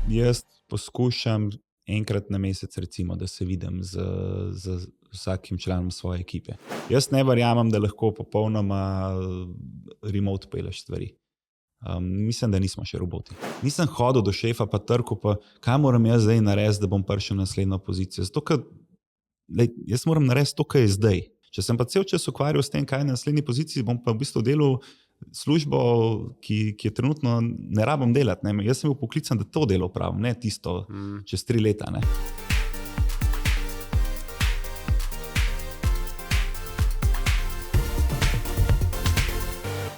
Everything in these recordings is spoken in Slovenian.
Jaz poskušam enkrat na mesec, recimo, da se vidim z vsakim članom svoje ekipe. Jaz ne verjamem, da lahko popolnoma remote peleš stvari. Mislim, da nismo še roboti. Nisem hodil do šefa pa trkal, pa kaj moram jaz zdaj narediti, da bom prišel na naslednjo pozicijo. Zato, ker jaz moram narediti to, kar je zdaj. Če sem pa cel čas ukvarjal s tem, kaj je na naslednji poziciji, bom pa v bistvu delal službo, ki je trenutno ne rabim delati. Ne? Jaz sem bil poklican, da to delo pravim, ne tisto čez 3 leta. Ne?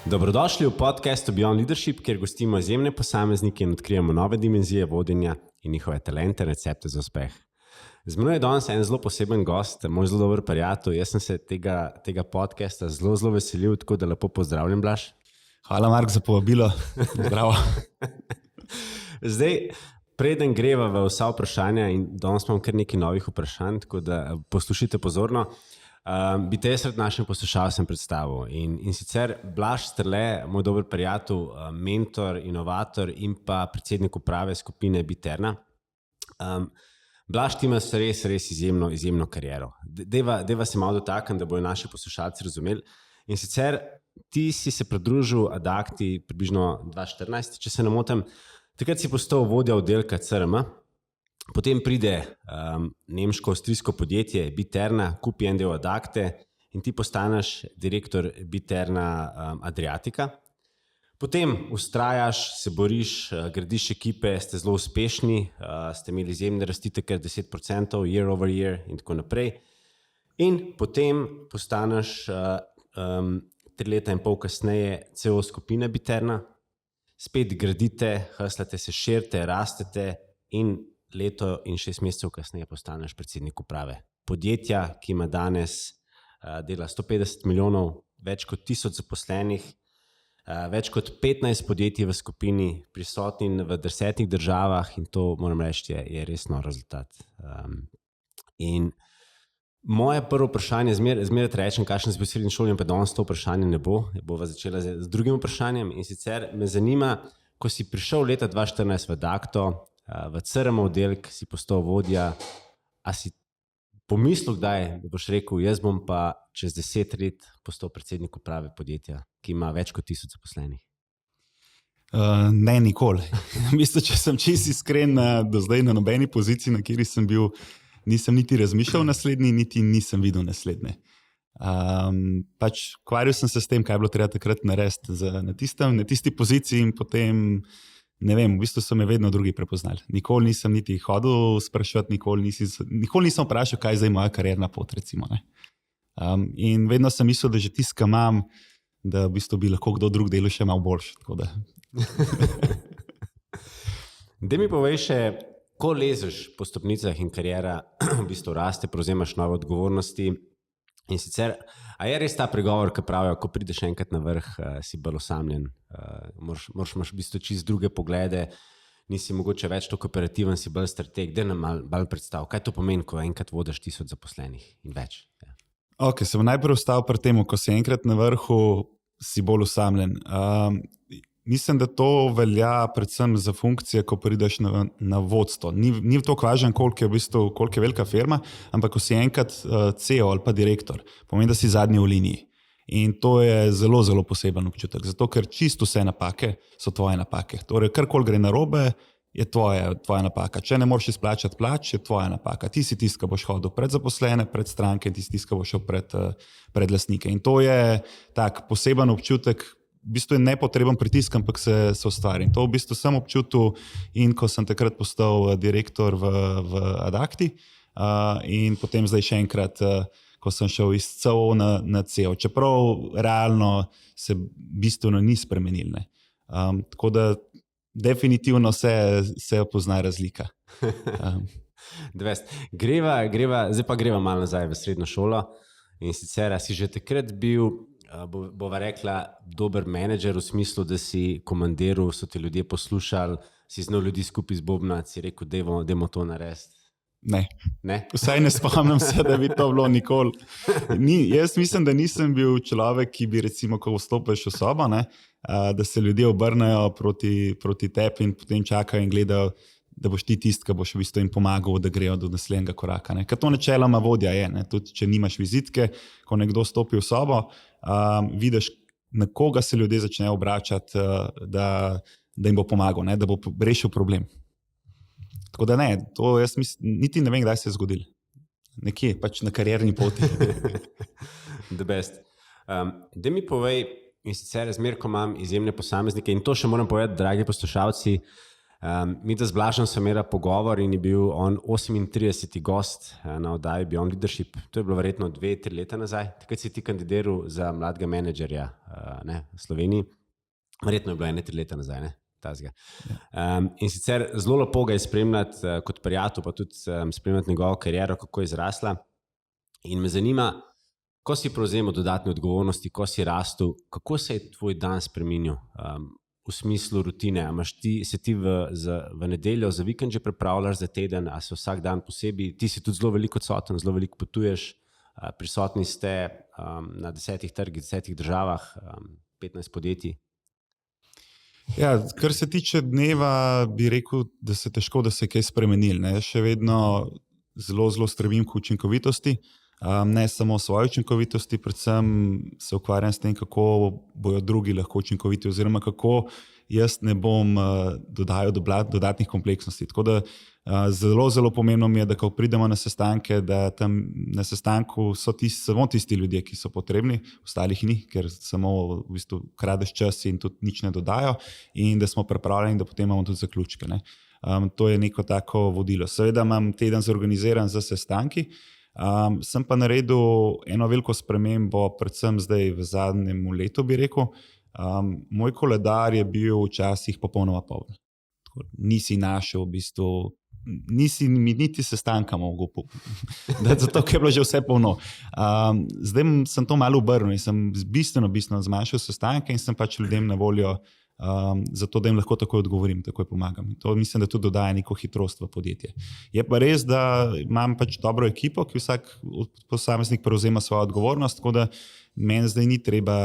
Dobrodošli v podcastu Beyond Leadership, kjer gostimo izjemne posameznike in odkrijemo nove dimenzije vodenja in njihove talente, recepte za uspeh. Z menoj je danes en zelo poseben gost, moj zelo dober prijatelj. Jaz sem se tega podcasta zelo veselil, tako da lepo pozdravljam, Blaž. Hvala, Mark, za povabilo. Zdravo. Zdaj, preden greva v vsa vprašanja, in danes imam kar nekaj novih vprašanj, tako da poslušajte pozorno, bi te jaz našim poslušalcem predstavil. In sicer Blaž Strle, moj dober prijatelj, mentor, inovator in pa predsednik uprave skupine Biterna. Blaž, ti imaš res izjemno kariero. Deva se malo dotaknem, da bojo naši poslušalci razumeli. In sicer ti si se pridružil Adacti približno 2014, če se ne motim. Takrat si postal vodja oddelka CRM, potem pride nemško-avstrijsko podjetje Biterna, kupi en del Adacte in ti postaneš direktor Biterna Adriatica. Potem vztrajaš, se boriš, gradiš ekipe, ste zelo uspešni, ste imeli izjemne rasti, kar 10% year over year in tako naprej. In potem postaneš 3 leta in pol kasneje CEO skupine Biterna, spet gradite, haslate se, širite, rastete in leto in 6 mesecev kasneje postaneš predsednik uprave podjetja, ki ima danes dela 150 milijonov, več kot 1000 zaposlenih, več kot 15 podjetij v skupini, prisotni v 10 državah in to, moram reči, je res nov rezultat. In moje prvo vprašanje, zmeraj rečem, kakšen si bil srednji šoli, pa danes to vprašanje ne bo, bova začela z drugim vprašanjem. In sicer me zanima, ko si prišel leta 2014 v Adacto, v CRM oddelek, si postal vodja, a si pomislil kdaj, da boš rekel, jaz bom pa čez 10 let postal predsednik uprave podjetja, ki ima več kot 1000 zaposlenih? Ne, nikoli. Mislim, če sem čisto iskren, do zdaj na nobeni poziciji, na kateri sem bil, nisem niti razmišljal naslednji, niti nisem videl naslednje. Ukvarjal sem se s tem, kaj je bilo treba takrat narediti na tisti poziciji in potem, ne vem, v bistvu so me vedno drugi prepoznali. Nikoli nisem niti hodil sprašati, nikoli nisem vprašal, kaj je zdaj moja karierna pot, recimo. Ne? In vedno sem mislil, da že tisto imam, da v bistvu bi lahko kdo drug delal še malo boljše. Daj mi povej še, ko lezeš po stopnicah in kariera v bistvu raste, prevzemaš nove odgovornosti. In sicer, a je res ta pregovor, ki pravijo, ko prideš enkrat na vrh, si bolj osamljen, moraš v bistvu čist druge poglede, nisi mogoče več tako operativen, si bolj strateg. Daj nam malo predstav, kaj to pomeni, ko enkrat vodiš 1000 zaposlenih in več? Ja. Ok, sem najprej ostal pri tem, ko si enkrat na vrhu, si bolj osamljen. Mislim, da to velja predvsem za funkcije, ko prideš na vodstvo. Ni to važno, koliko je velika firma, ampak ko si enkrat CEO ali pa direktor, pomeni, da si zadnji v liniji. In to je zelo poseben občutek, zato ker čisto vse napake so tvoje napake. Torej, karkoli gre narobe, je tvoja napaka. Če ne moreš izplačati plač, je tvoja napaka. Ti si tisti, ki boš hodil pred zaposlene, pred stranke, ti si tisti, ki boš šel pred lastnike. In to je tak poseben občutek, v bistvu je nepotreben pritisk, ampak se ustvari. In to v bistvu sem občutil, in ko sem takrat postal direktor v Adacti, in potem zdaj še enkrat, ko sem šel iz CEO na CEO. Čeprav realno se bistveno ni spremenil. Tako da definitivno se pozna razlika. Zdaj pa greva malo nazaj v srednjo šolo. In sicer, si že takrat bil, bova rekla, dober menedžer v smislu, da si komandiral, so te ljudje poslušali, si znal ljudi skupaj zbobnati, si rekel, dajmo to narediti? Ne? Vsaj ne spomnim se, da bi to bilo nikoli. Jaz mislim, da nisem bil človek, ki bi recimo, ko vstopiš v sobo, da se ljudje obrnejo proti tebi in potem čakajo in gledajo, da boš ti tisti, ki boš v bistvu jim pomagal, da grejo do naslednjega koraka. Ne. Ker to načeloma vodja je, ne. Tudi če nimaš vizitke, ko nekdo stopi v sobo, vidiš, na koga se ljudje začnejo obračati, da jim bo pomagal, ne, da bo rešil problem. Tako da ne, to jaz niti ne vem, kdaj se je zgodilo. Nekje, pač na karierni poti. The best. Da mi povej, in sicer zmeraj, ko imam izjemne posameznike, in to še moram povedati, dragi poslušalci, mi da z Blažem sem imela pogovor in je bil on 38. gost na oddaji Beyond Leadership. To je bilo verjetno 2-3 leta nazaj. Takrat si ti kandidiral za mladega menedžerja v Sloveniji. Verjetno je bilo 1-3 leta nazaj, ne? In sicer zelo lepo ga je spremljati kot prijatelj, pa tudi spremljati njegovo kariero, kako je izrasla. In me zanima, ko si prevzemal dodatne odgovornosti, ko si rastel, kako se je tvoj dan spremenil v smislu rutine? Se ti v nedeljo, za vikend že pripravljaš za teden, a se vsak dan posebej? Ti si tudi zelo veliko odsoten, zelo veliko potuješ, prisotni ste na 10 trgih, 10 državah, 15 podjetij. Ja, kar se tiče dneva, bi rekel, da se težko, da se je kaj spremenil. Ne. Še vedno zelo stremim k učinkovitosti, ne samo svoje učinkovitosti, predvsem se ukvarjam s tem, kako bojo drugi lahko učinkoviti oziroma kako jaz ne bom dodajal dodatnih kompleksnosti. Tako da zelo pomembno mi je, da ko pridemo na sestanke, da tam na sestanku so samo tisti ljudje, ki so potrebni, ostalih ni, ker samo v bistvu kradeš čas in tudi nič ne dodajo, in da smo pripravljeni, da potem imamo tudi zaključke. Ne. To je neko tako vodilo. Seveda imam teden zorganiziran za sestanki, sem pa naredil eno veliko spremembo, predvsem zdaj v zadnjem letu, bi rekel. Moj koledar je bil včasih popolnoma poln. Nisi našel v bistvu, nisi mi niti sestanka mogel, zato ker je bilo že vse polno. Zdaj sem to malo obrnil in sem bistveno zmanjšal sestanke in sem pač ljudem na voljo, zato da jim lahko takoj odgovorim, takoj pomagam. To mislim, da tudi dodaja neko hitrost v podjetje. Je pa res, da imam pač dobro ekipo, ki vsak posameznik prevzema svojo odgovornost, tako da meni zdaj ni treba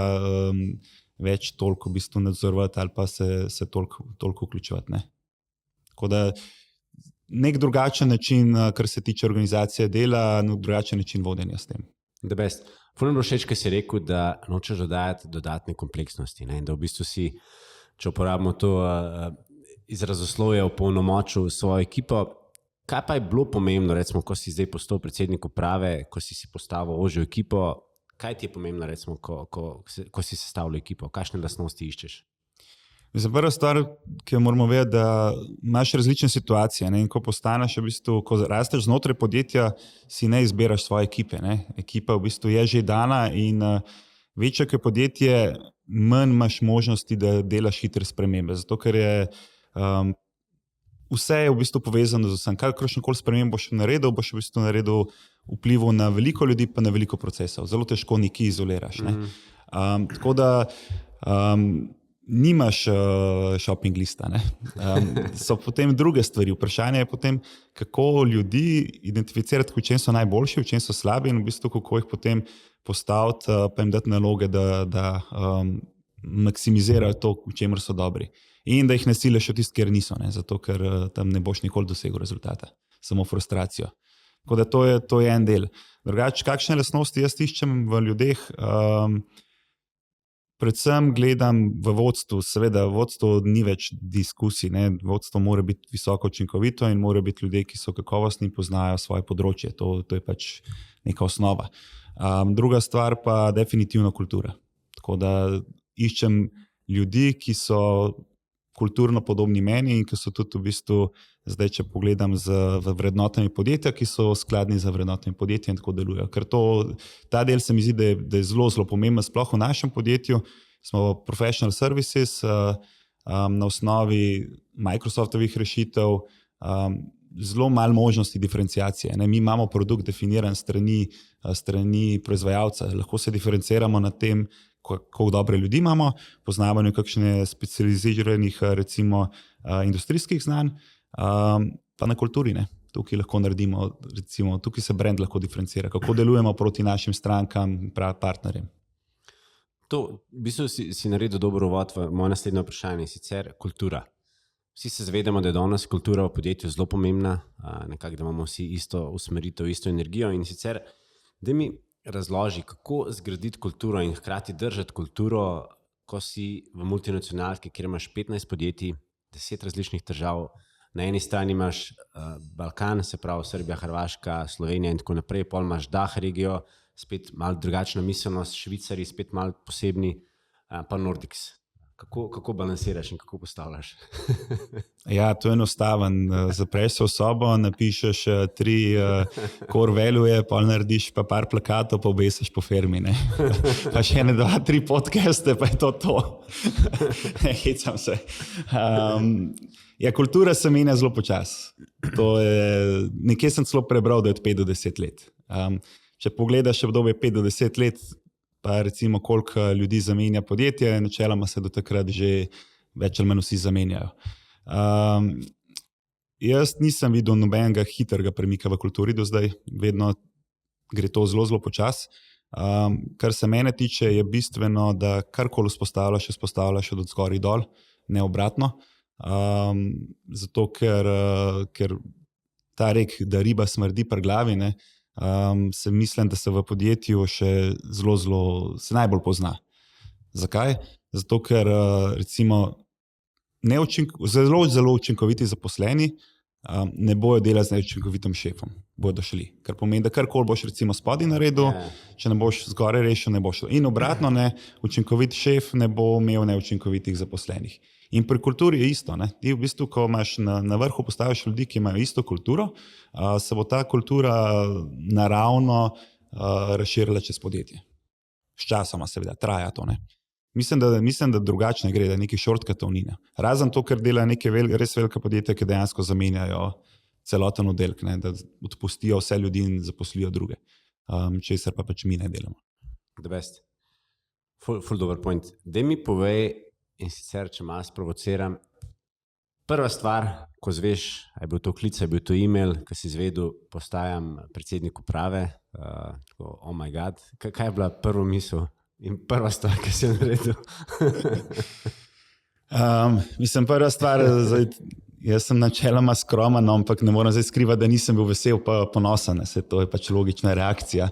več toliko v bistvu nadzorovati ali pa se toliko vključevati. Ne. Tako da nek drugačen način, kar se tiče organizacije dela, drugačen način vodenja s tem. The best. Fulno bilo všeč, kaj si rekel, da nočeš dodajati dodatne kompleksnosti, ne? In da v bistvu si, če uporabimo to izrazoslovje, opolnomočil svojo ekipo. Kaj pa je bilo pomembno, recimo, ko si zdaj postal predsednik uprave, ko si postavil ožjo ekipo? Kaj ti je pomembno, recimo, ko si sestavljal ekipo? Kakšne lastnosti iščeš? Prva stvar, ki jo moramo vedeti, da imaš različne situacije, ne? In ko postaneš, v bistvu, ko rasteš znotraj podjetja, si ne izbiraš svoje ekipe. Ne? Ekipa v bistvu je že dana in večje, kot je podjetje, manj imaš možnosti, da delaš hitre spremembe. Zato, ker je vse je v bistvu povezano z vsem. Kakršnokoli spremembo boš v bistvu naredil vplivu na veliko ljudi, pa na veliko procesov. Zelo težko nekaj izoliraš. Ne? Tako da nimaš shopping lista. Ne? So potem druge stvari. Vprašanje je potem, kako ljudi identificirati, v čem so najboljši, v čem so slabi in v bistvu kako jih potem postaviti, pa jim dati naloge, da maksimizirajo to, v čemer so dobri. In da jih ne siliš v tisto, kjer niso, ne? Zato ker tam ne boš nikoli dosegel rezultata, samo frustracijo. Tako da to je en del. Drugače, kakšne lastnosti jaz iščem v ljudeh? Predvsem gledam v vodstvu. Seveda, vodstvo ni več diskusij. Ne? Vodstvo mora biti visoko učinkovito in mora biti ljudje, ki so kakovostni in poznajo svoje področje. To je pač neka osnova. Druga stvar pa definitivno kultura. Tako da iščem ljudi, ki so kulturno podobni meni in ki so tudi v bistvu, zdaj če pogledam z vrednotami podjetja, ki so skladni za vrednotami podjetja in tako delujejo. Ker ta del se mi zdi, da je zelo pomemben, sploh v našem podjetju. Smo professional services, na osnovi Microsoftovih rešitev, zelo malo možnosti diferenciacije. Ne? Mi imamo produkt definiran strani proizvajalca. Lahko se diferenciramo na tem, koliko dobre ljudi imamo, poznavanju kakšne specializiranih, recimo, industrijskih znanj, pa na kulturi. Ne? Tukaj lahko naredimo, recimo, tukaj se brand lahko diferencira, kako delujemo proti našim strankam, partnerjem. To, v bistvu si naredil dober uvod v moje naslednje vprašanje, sicer kultura. Vsi se zavedamo, da je danes kultura v podjetju zelo pomembna, nekako, da imamo vsi isto usmeritev, isto energijo. In sicer, da mi razloži, kako zgraditi kulturo in hkrati držati kulturo, ko si v multinacionalki, kjer imaš 15 podjetij, 10 različnih držav. Na eni strani imaš Balkan, se pravi Srbija, Hrvaška, Slovenija in tako naprej, pol imaš DAH regijo, spet malo drugačna miselnost, Švicari, spet malo posebni, pa Nordics. Kako balansiraš in kako postavljaš? Ja, to je enostaven. Zapreš se v sobo, napišeš 3 core value, pol narediš pa par plakatov, pa obesiš po firmi. Pa še 1, 2, 3 podcaste, pa je to. Ne, hecam se. Ja, kultura se menja zelo počasi. Nekje sem celo prebral, da je od 5 do 10 let. Če pogledaš obdobje 5 do 10 let, pa recimo koliko ljudi zamenja podjetje, načeloma se do takrat že več ali manj vsi zamenjajo. Jaz nisem videl nobenega hitrega premika v kulturi do zdaj, vedno gre to zelo, zelo počasi. Kar se mene tiče, je bistveno, da karkoli vzpostavljaš od zgoraj dol, ne obratno. Zato, ker ta rek, da riba smrdi pri glavi, ne, se mislim, da se v podjetju še se najbolj pozna. Zakaj? Zato, ker recimo zelo, zelo učinkoviti zaposleni ne bojo delati z neučinkovitim šefom, bojo šli. Kar pomeni, da karkoli boš recimo spodaj naredil, če ne boš zgoraj rešil, ne boš šlo. In obratno, ne, učinkovit šef ne bo imel neučinkovitih zaposlenih. In pri kulturi je isto. Ne? Ti v bistvu, ko imaš na vrhu postaviš ljudi, ki imajo isto kulturo, se bo ta kultura naravno razširila čez podjetje. Sčasoma seveda, traja to. Ne? Mislim, da drugače ne gre, da nekih shortcutov ni. Ne? Razen to, ker dela neke res velike podjetja, ki dejansko zamenjajo celoten oddelek, ne? Da odpustijo vse ljudi in zaposlijo druge. Česar pa pač mi ne delamo. The best. Ful dober point. Daj mi povej, in sicer, če malo sprovociram, prva stvar, ko zveš, je bil to klic, je bil to e-mail, ko si izvedel, postajam predsednik uprave, oh my god, kaj je bila prva misel in prva stvar, ki si jo naredil? Prva stvar, jaz sem načeloma skromen, ampak ne moram zdaj skrivati, da nisem bil vesel pa ponosen, to je pač logična reakcija.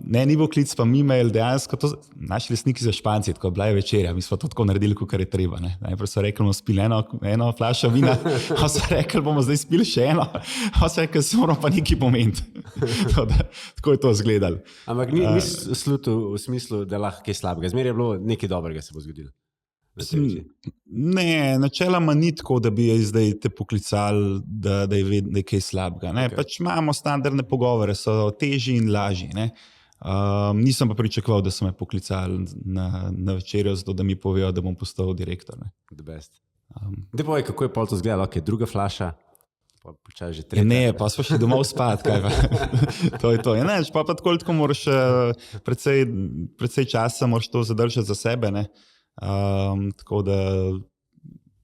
Ni bil klic, pa e-mail, dejansko to, naši lastniki za Španci, tako bila je večerja, mi smo to tako naredili, kot je treba. Najprej so rekli, bomo spili eno flašo vina, pa so rekli, bomo zdaj spili še eno, pa so rekli, se moramo pa nekaj pomeniti. Tako je to izgledalo. Ampak ni slutil v smislu, da lahko kaj slabega, zmeraj je bilo nekaj dobrega se bo zgodilo. Ne, načeloma ni tako, da bi zdaj te poklicali, da je kaj slabega. Okay. Pač imamo standardne pogovore, so težji in lažji. Nisem pa pričakoval, da so me poklicali na večerjo, zato da mi povejo, da bom postal direktor. Ne. The best. Povej, kako je pol to izgledalo, ok, druga flaša, počaj že tretja. Ne, pa smo še domov spat, kaj pa. To je to. Ne, pa tako moraš precej časa moraš to zadržati za sebe, ne. Tako da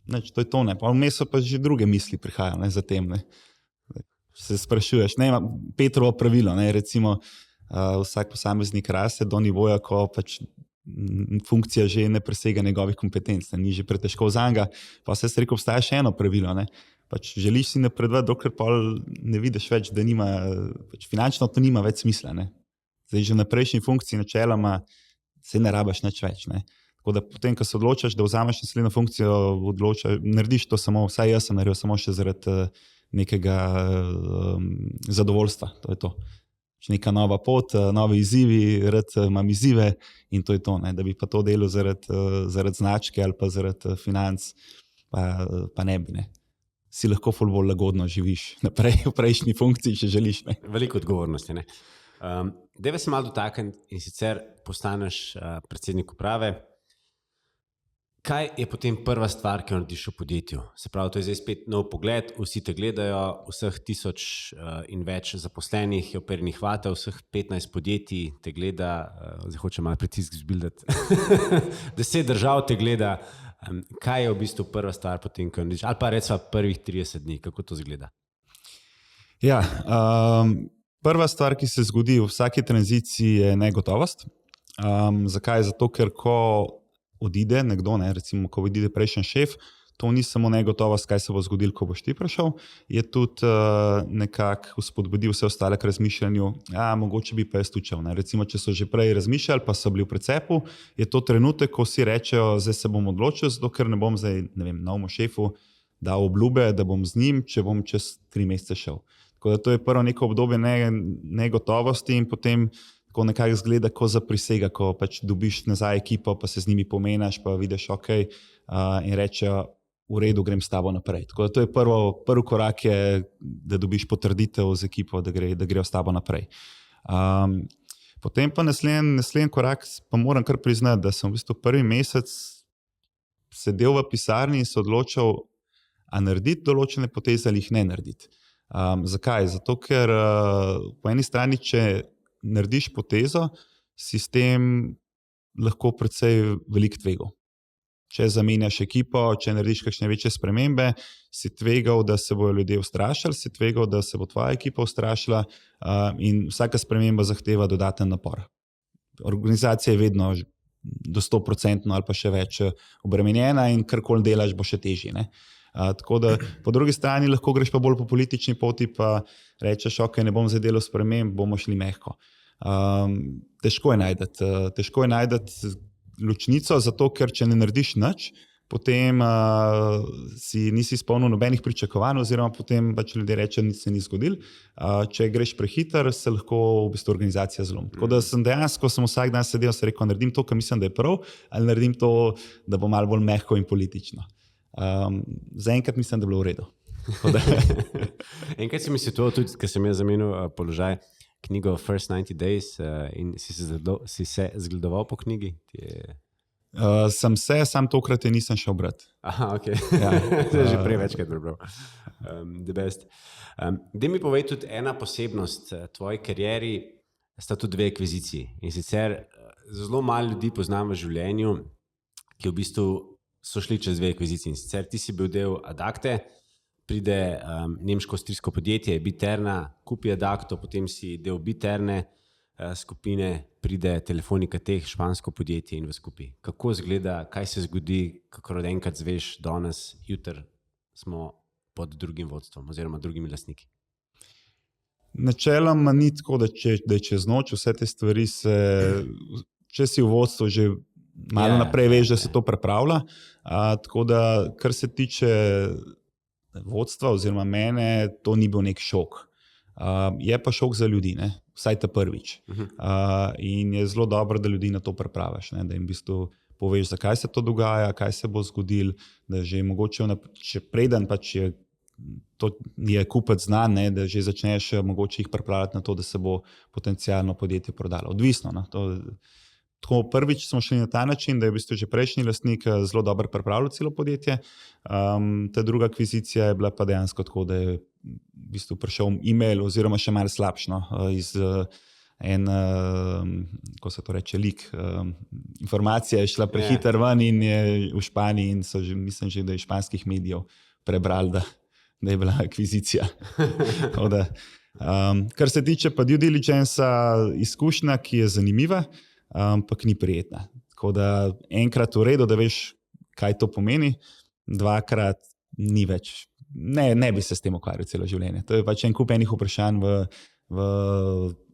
to je to, ne. Pa vmes so pa že druge misli prihajajo, ne, za tem, ne. Se sprašuješ, ne, Petrovo pravilo, ne, recimo vsak posameznik raste do nivoja, ko pač funkcija že ne presega njegovih kompetenc, ne, ni že pretežko zanj, pa se rekel, obstaja še eno pravilo, ne. Pač želiš si napredovati, dokler pol ne vidiš več, da nima, pač finančno to nima več smisla, ne. Zdaj že na prejšnji funkciji načeloma se ne rabaš nič več, ne. Tako da potem, ko se odločaš, da vzameš naslednjo funkcijo, narediš to samo, vsaj jaz sem naredil samo še zaradi nekega zadovoljstva. To je to. Neka nova pot, novi izzivi, rad imam izzive in to je to. Ne? Da bi pa to delal zaradi značke ali pa zaradi financ, pa ne bi. Ne? Si lahko ful bolj lagodno živiš naprej v prejšnji funkciji, če želiš. Ne? Veliko odgovornosti. Deva se malo dotakniti in sicer postaneš predsednik uprave. Kaj je potem prva stvar, ki jo narediš v podjetju? Se pravi, to je zdaj spet nov pogled, vsi te gledajo, vseh 1000 in več zaposlenih je opernih vate, vseh 15 podjetij te gleda, zdaj hočem malo pritisk zbildati, 10 držav te gleda. Kaj je v bistvu prva stvar potem, ki jo narediš? Ali pa recimo prvih 30 dni, kako to izgleda? Ja, prva stvar, ki se zgodi v vsaki tranziciji, je negotovost. Zakaj? Zato, ker ko odide nekdo, ne, recimo, ko odide prejšnji šef, to ni samo negotovost, kaj se bo zgodilo, ko boš ti prišel, je tudi nekako spodbudil vse ostale k razmišljanju, mogoče bi pa jaz učil. Recimo, če so že prej razmišljali, pa so bili v precepu, je to trenutek, ko vsi rečejo, zdaj se bom odločil, zato ker ne bom zdaj, novemu šefu dal obljube, da bom z njim, če bom čez 3 mesece šel. Tako da to je prvo neko obdobje negotovosti in potem tako nekako izgleda kot za prisega, ko pač dobiš nazaj ekipo, pa se z njimi pomenaš, pa vidiš ok in rečejo, v redu, grem s tabo naprej. Tako da to je prvi korak, je, da dobiš potrditev z ekipo, da grejo s tabo naprej. Potem pa naslednji korak, pa moram kar priznati, da sem v bistvu prvi mesec sedel v pisarni in se odločil, a narediti določene poteze ali jih ne narediti. Zakaj? Zato, ker po eni strani, če narediš potezo, si s tem lahko precej veliko tvegal. Če zamenjaš ekipo, če narediš kakšne večje spremembe, si tvegal, da se bodo ljudje ustrašili, si tvegal, da se bo tvoja ekipa ustrašila in vsaka sprememba zahteva dodaten napor. Organizacija je vedno do 100% ali pa še več obremenjena in karkoli delaš, bo še težje, ne? Tako da po drugi strani lahko greš pa bolj po politični poti, pa rečeš, ok, ne bom zdaj delal sprememb, bomo šli mehko. Težko je najti ločnico, zato ker če ne narediš nič, potem nisi izpolnil nobenih pričakovanj oziroma potem pač ljudje rečejo, nič se ni zgodilo. Če greš prehiter, se lahko v bistvu organizacija zlomi. Tako da sem vsak dan sedel in se rekel, naredim to, kar mislim, da je prav, ali naredim to, da bo malo bolj mehko in politično. Zaenkrat mislim, da je bilo v redu. Enkrat si mi se to tudi, ker sem jaz zamenil položaj, knjigo First 90 Days in si se zgledoval po knjigi? Sam tokrat je nisem šel brati. Aha, ok. Ja. To je že prej večkrat prebral. The best. Daj mi povej tudi ena posebnost tvoji karieri, sta tudi 2 akviziciji. In sicer zelo malo ljudi poznam v življenju, ki v bistvu so šli čez 2 akviziciji. In sicer ti si bil del Adakte, pride nemško-avstrijsko podjetje Biterna, kupi Adakto, potem si del Biterne skupine, pride Telefonica Tech, špansko podjetje in v skupaj. Kako izgleda, kaj se zgodi, kako od enkrat zveš, danes, jutri smo pod drugim vodstvom oziroma drugimi lastniki? Načeloma ni tako, da je čez noč vse te stvari če si v vodstvu že malo naprej veš, da se to pripravlja. Tako da, kar se tiče vodstva oziroma mene, to ni bil nek šok. Je pa šok za ljudi, ne? Vsaj ta prvič. In je zelo dobro, da ljudi na to pripraviš, ne? Da jim v bistvu poveš, zakaj se to dogaja, kaj se bo zgodilo, da že mogoče če preden pač je kupec znan, ne? Da že začneš mogoče jih pripravljati na to, da se bo potencialno podjetje prodalo. Odvisno, no? Tako prvič smo šli na ta način, da je v bistvu že prejšnji lastnik zelo dobro pripravljal celo podjetje. Ta druga akvizicija je bila pa dejansko tako, da je v bistvu prišel e-mail oziroma še malo slabšno iz ko se to reče, leak. Informacija je šla prehiter ven in je v Španiji in so že, mislim že, da je španskih medijev prebrali, da je bila akvizicija. Kar se tiče pa due diligence, izkušnja, ki je zanimiva, ampak ni prijetna. Tako da enkrat v redu, da veš, kaj to pomeni, 2krat ni več. Ne bi se s tem ukvarjal celo življenje. To je pač en kup enih vprašanj v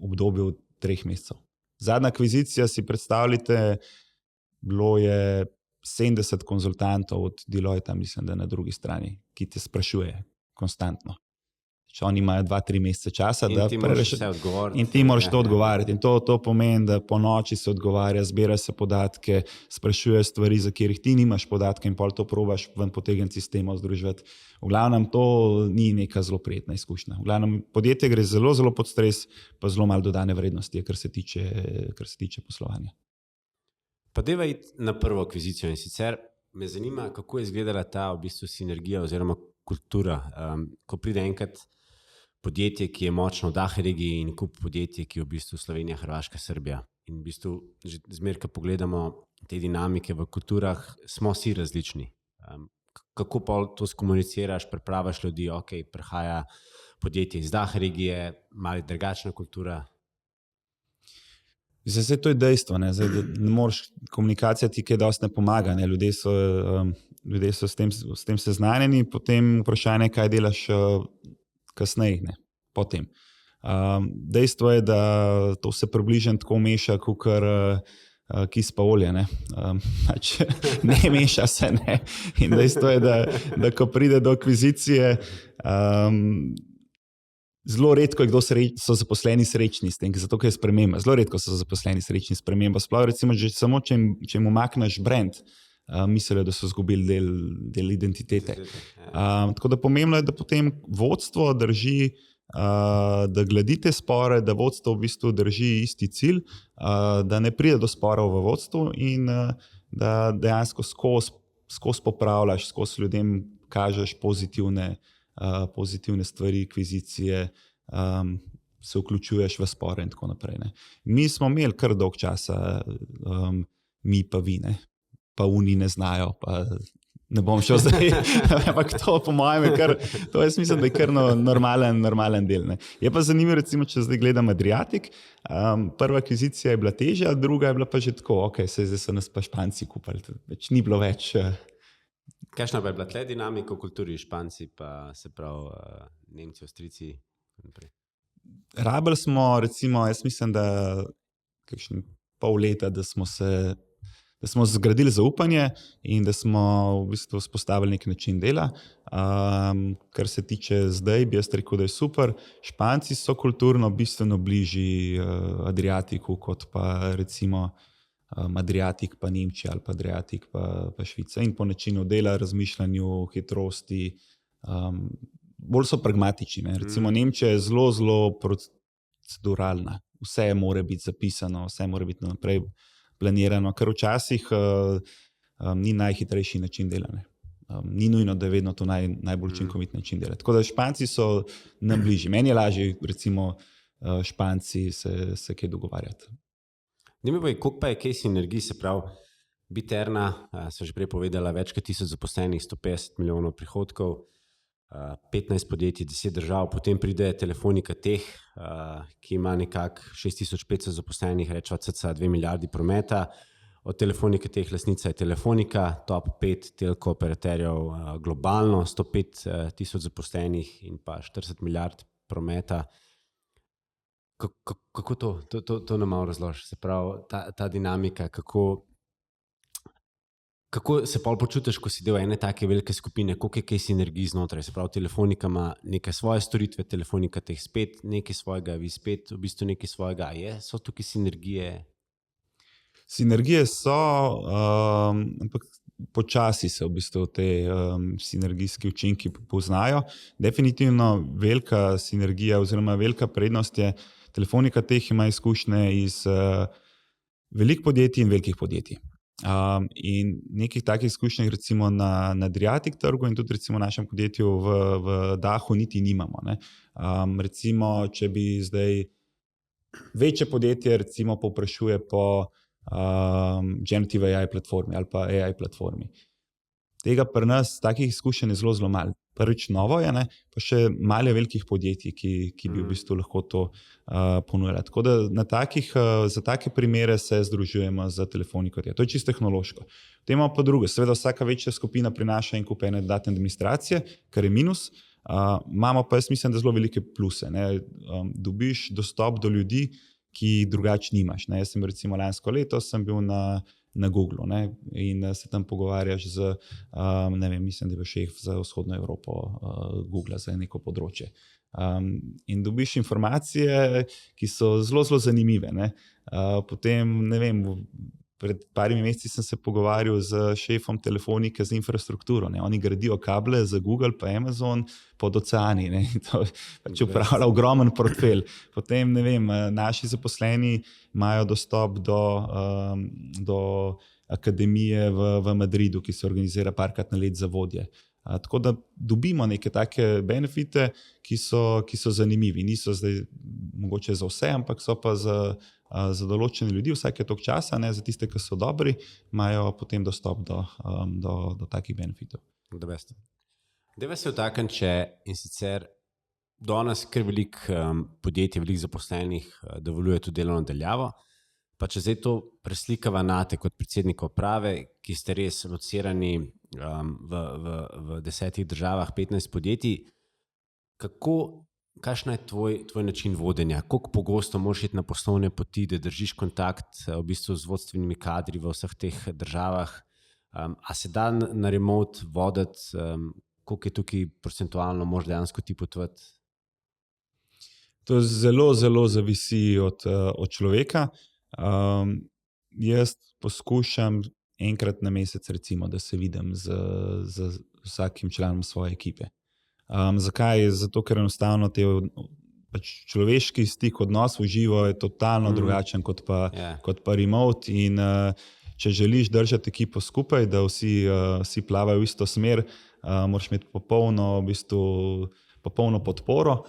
obdobju 3 mesecev. Zadnja akvizicija, si predstavljate, bilo je 70 konzultantov od Deloitta, mislim, da na drugi strani, ki te sprašuje konstantno. Če oni imajo 2-3 mesece časa, in ti moraš vse odgovoriti. In ti moraš to odgovarjati. In to pomeni, da po noči se odgovarja, zbira se podatke, sprašuje stvari, za katerih ti nimaš podatke in pol to probaš ven potegniti sistema združiti. V glavnem to ni neka zelo prijetna izkušnja. V glavnem podjetje gre zelo, zelo pod stres, pa zelo malo dodane vrednosti, kar se tiče poslovanja. Pa deva iti na prvo akvizicijo in sicer me zanima, kako je izgledala ta v bistvu sinergija oziroma kultura, ko pride enkrat podjetje, ki je močno v DAH regiji in kup podjetje, ki je v bistvu Slovenija, Hrvaška, Srbija. In v bistvu, zmeraj, ko pogledamo te dinamike v kulturah, smo vsi različni. Kako pa to skomuniciraš, pripraviš ljudi, ok, prihaja podjetje iz DAH regije, malo drugačna kultura? Zdaj, to je dejstvo, ne? Zdaj, ne moreš, komunikacija ti kaj dosti ne pomaga, ne? Ljudje so ljudje so s tem seznanjeni, potem vprašanje, kaj delaš kasneje, ne, potem. Dejstvo je, da to se približno tako meša, kakor kis pa olje, ne. Pač ne meša se, ne. In dejstvo je, da ko pride do akvizicije, zelo redko je kdo so zaposleni srečni s tem, zato ker je sprememba. Zelo redko so zaposleni srečni s spremembo. Sploh recimo že samo, če jim umakneš brand, mislijo, da so izgubili del identitete. Tako da pomembno je, da potem vodstvo drži, da gladite spore, da vodstvo v bistvu drži isti cilj, da ne pride do sporov v vodstvu in da dejansko skozi popravljaš, skozi ljudem kažeš pozitivne stvari, akvizicije, se vključuješ v spore in tako naprej. Ne. Mi smo imeli kar dolg časa, mi pa vi, ne. Pa oni ne znajo, pa ne bom šel zdaj, ampak to po mojem je kar, to jaz mislim, da je kar normalen del. Ne. Je pa zanimivo, recimo, če zdaj gledam Adriatic, prva akvizicija je bila težja, druga je bila pa že tako, zdaj so nas pa Španci kupili, več ni bilo več. Kakšna pa je bila tle dinamika v kulturi, Španci pa se pravi Nemci, Avstrijci? Rabili smo, recimo, jaz mislim, da kakšen pol leta, da smo zgradili zaupanje in da smo v bistvu vzpostavili nek način dela. Kar se tiče zdaj, bi jaz rekel, da je super. Španci so kulturno bistveno bližji Adriatiku, kot pa recimo Adriatic pa Nemčija ali pa Adriatic pa Švica. In po načinu dela, razmišljanju, hitrosti, bolj so pragmatični. Ne. Recimo Nemčija je zelo proceduralna. Vse mora biti zapisano, vse mora biti naprej planirano, kar včasih ni najhitrejši način dela. Ne. Ni nujno, da je vedno to najbolj učinkovit način dela. Tako da Španci so nam bližji. Meni je lažje, recimo, Španci se kaj dogovarjati. Nimi pa je, koliko pa je kaj sinergij, se pravi, Biterna, so že prej povedala, več kot 1000 zaposlenih, 150 milijonov prihodkov, 15 podjetij, 10 držav, potem pride Telefonika Teh, ki ima nekako 6500 zaposlenih, rečeva cca 2 milijardi prometa. Od Telefonike Teh lastnica je Telefonika, top 5 telko operaterjev globalno, 105 tisoč zaposlenih in pa 40 milijard prometa. Kako to nam malo razloži? Se pravi, ta dinamika, kako se pol počutiš, ko si del ene take velike skupine, koliko je kaj sinergij znotraj? Se pravi, Telefonika ima neke svoje storitve, Telefonika Teh spet nekaj svojega, vi spet v bistvu nekaj svojega. So tukaj sinergije? Sinergije so, ampak počasi se v bistvu te sinergijski učinki poznajo. Definitivno velika sinergija oziroma velika prednost je, Telefonika Teh ima izkušnje iz velikih podjetij in velikih podjetij. In nekih takih izkušnjah recimo na Adriatic trgu in tudi recimo v našem podjetju v Dahu niti nimamo. Ne. Recimo, če bi zdaj večje podjetje recimo povprašuje po generative AI platformi ali pa AI platformi. Tega pri nas takih izkušenj je zelo malo. Prvič novo je, ne, pa še malo velikih podjetij, ki bi v bistvu lahko to ponujali. Tako da za take primere se združujemo za Telefoniko Teh. To je čisto tehnološko. Potem imamo pa drugo. Seveda vsaka večja skupina prinaša in kupe ene dodatne administracije, kar je minus. Imamo pa jaz mislim, da zelo velike pluse. Ne. Dobiš dostop do ljudi, ki drugače nimaš. Ne. Jaz sem recimo lansko leto sem bil na Googlu, ne, in se tam pogovarjaš z, ne vem, mislim, da je šef za vzhodno Evropo Googla za neko področje. In dobiš informacije, ki so zelo zanimive. Ne. Potem, ne vem, pred parimi meseci sem se pogovarjal z šefom Telefonike za infrastrukturo. Ne. Oni gradijo kable za Google pa Amazon pod oceani. Ne. To pač upravlja ogromen portfelj. Potem, ne vem, naši zaposleni imajo dostop do akademije v Madridu, ki se organizira parkrat na let za vodje. Tako da dobimo neke take benefite, ki so zanimivi. Niso zdaj mogoče za vse, ampak so pa za določene ljudi, vsake toliko časa, ne, za tiste, ki so dobri, imajo potem dostop do takih benefitov. Deva se vtakniti, in sicer danes kar veliko podjetij, veliko zaposlenih dovoljuje tudi delo nadaljavo. Pa če zdaj to preslikava nate kot predsednika uprave, ki ste res locirani v 10 državah, 15 podjetij. Kakšen je tvoj način vodenja? Koliko pogosto moraš iti na poslovne poti, da držiš kontakt v bistvu z vodstvenimi kadri v vseh teh državah? A se da na remote voditi, koliko je tukaj procentualno moraš dejansko ti potovati? To zelo, zelo zavisi od človeka. Jaz poskušam enkrat na mesec, recimo, da se vidim z vsakim članom svoje ekipe. Zakaj? Zato, ker enostavno človeški stik, odnos v živo je totalno drugačen kot pa remote. In če želiš držati ekipo skupaj, da vsi plavajo v isto smer, moraš imeti popolno podporo.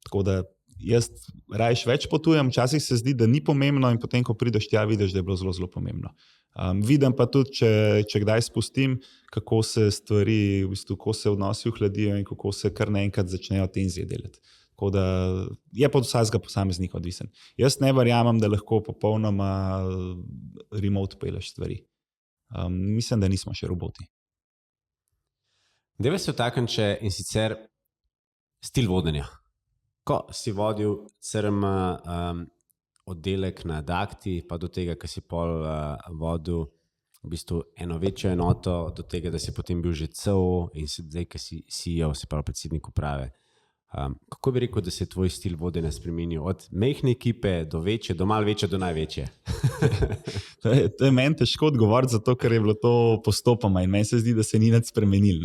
Tako da jaz rajš več potujem, včasih se zdi, da ni pomembno, in potem, ko prideš tja, vidiš, da je bilo zelo, zelo pomembno. Vidim pa tudi, če kdaj spustim, kako se stvari, kako se odnosi ohladijo in kako se kar naenkrat začnejo tenzije delati. Tako da je pa od vsakega posameznika odvisen. Jaz ne verjamem, da lahko popolnoma remote peleš stvari. Mislim, da nismo še roboti. Deva se vtakniti in sicer stil vodenja. Ko si vodil CRM oddelek na Adacti, pa do tega, ko si pol vodil v bistvu eno večjo enoto, do tega, da si potem bil že CEO in zdaj, ko si CEO, se pravi predsednik uprave. Kako bi rekel, da se je tvoj stil vodenja spremenil? Od majhne ekipe do večje, do malo večje, do največje? To je meni težko odgovoriti, zato ker je bilo to postopoma in meni se zdi, da se ni nič spremenil.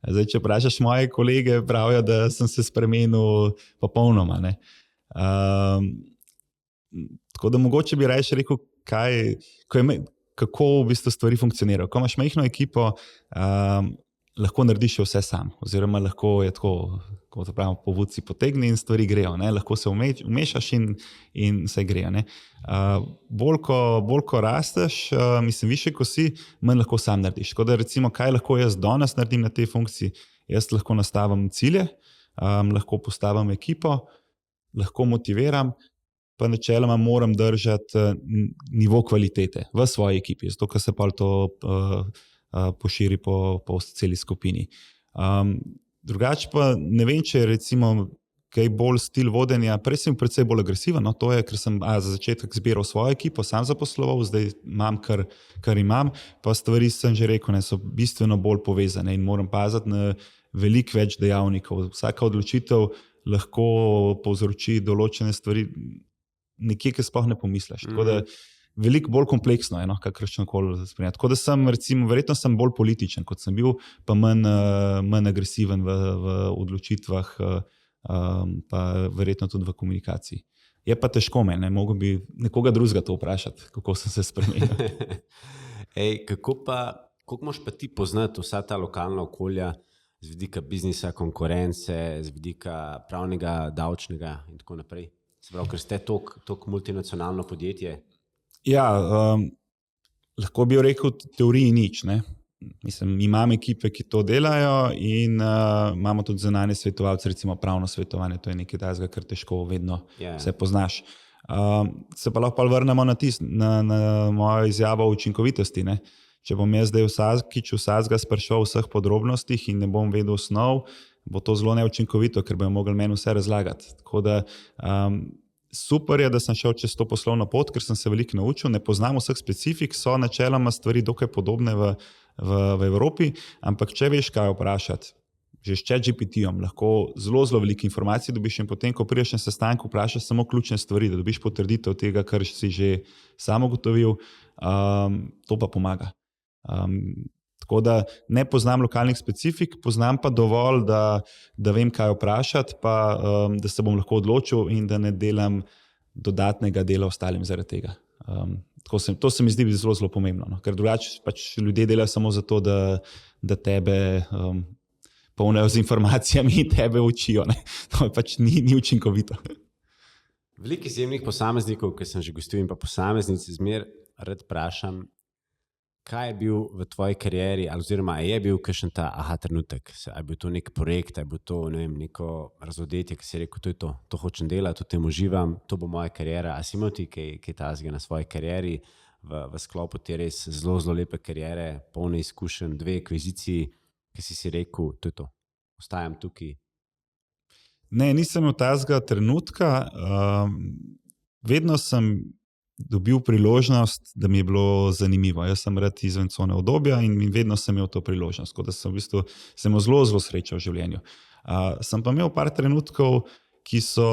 Zdaj, če vprašaš moje kolege, pravijo, da sem se spremenil popolnoma. Tako da mogoče bi rajši rekel, kako v bistvu stvari funkcionirajo. Ko imaš majhno ekipo, lahko narediš vse sam, oziroma lahko je tako, kot pravimo, povuci potegni in stvari grejo. Lahko se umešaš in vse grejo. Bolj ko rasteš, više ko si, manj lahko sam narediš. Tako da recimo, kaj lahko jaz danes naredim na tej funkciji? Jaz lahko nastavim cilje, lahko postavim ekipo, lahko motiviram, pa načeloma moram držati nivo kvalitete v svoji ekipi, zato ker se pa to poširi po celi skupini. Drugače pa ne vem, če je recimo kaj bolj stil vodenja. Prej sem precej bolj agresiven, to je, ker sem za začetek zbiral svojo ekipo, sam zaposloval, zdaj imam, kar imam, pa stvari sem že rekel, so bistveno bolj povezane in moram paziti na veliko več dejavnikov. Vsaka odločitev lahko povzroči določene stvari nekje, ki sploh ne pomisliš. Tako da veliko bolj kompleksno je, kakršnokoli spremljati. Tako da verjetno sem bolj političen, kot sem bil, pa manj agresiven v odločitvah, pa verjetno tudi v komunikaciji. Je pa težko meni, mogel bi nekoga drugega to vprašati, kako sem se spremenil. Kako moraš pa ti poznati vsa ta lokalna okolja z vidika biznisa, konkurence, z vidika pravnega, davčnega in tako naprej? Se pravi, ker ste toliko multinacionalno podjetje? Ja, lahko bi rekel v teoriji nič. Mislim, imam ekipe, ki to delajo in imamo tudi zunanje svetovalce, recimo pravno svetovanje, to je nekaj takega, kar težko vedno vse poznaš. Se pa lahko vrnemo na mojo izjavo o učinkovitosti. Če bom jaz zdaj vsakega spraševal o vseh podrobnostih in ne bom vedel osnov, bo to zelo neučinkovito, ker bojo mogli meni vse razlagati. Tako da super je, da sem šel čez to poslovno pot, ker sem se veliko naučil, ne poznam vseh specifik, so načeloma stvari dokaj podobne v Evropi, ampak če veš, kaj vprašati, že s ChatGPT-om lahko zelo veliko informacij dobiš in potem, ko prideš na sestanek, vprašaš samo ključne stvari, da dobiš potrditev tega, kar si že sam ugotovil, to pa pomaga. Tako da ne poznam lokalnih specifik, poznam pa dovolj, da vem, kaj vprašati, pa da se bom lahko odločil in da ne delam dodatnega dela ostalim zaradi tega. To se mi zdi zelo pomembno, ker drugače ljudje delajo samo zato, da tebe polnijo z informacijami in tebe učijo. To ni učinkovito. Veliko izjemnih posameznikov, ki sem že gostil, in pa posameznici zmer rad vprašam, kaj je bil v tvoji karieri, oziroma je bil kakšen ta aha trenutek? Je bil to nek projekt, je bil to neko razodetje, ki si rekel, to hočem delati, v tem uživam, to bo moja kariera. A si imel ti kaj takega na svoji karieri v sklopu te res zelo, zelo lepe kariere, polne izkušenj, 2 akviziciji, ki si rekel, to je to, ostajam tukaj. Ne, nisem imel tazga trenutka. Vedno sem dobil priložnost, da mi je bilo zanimivo. Jaz sem rad izven cone udobja in vedno sem imel to priložnost. Tako da sem v bistvu imel zelo, zelo srečo v življenju. Sem pa imel par trenutkov, ki so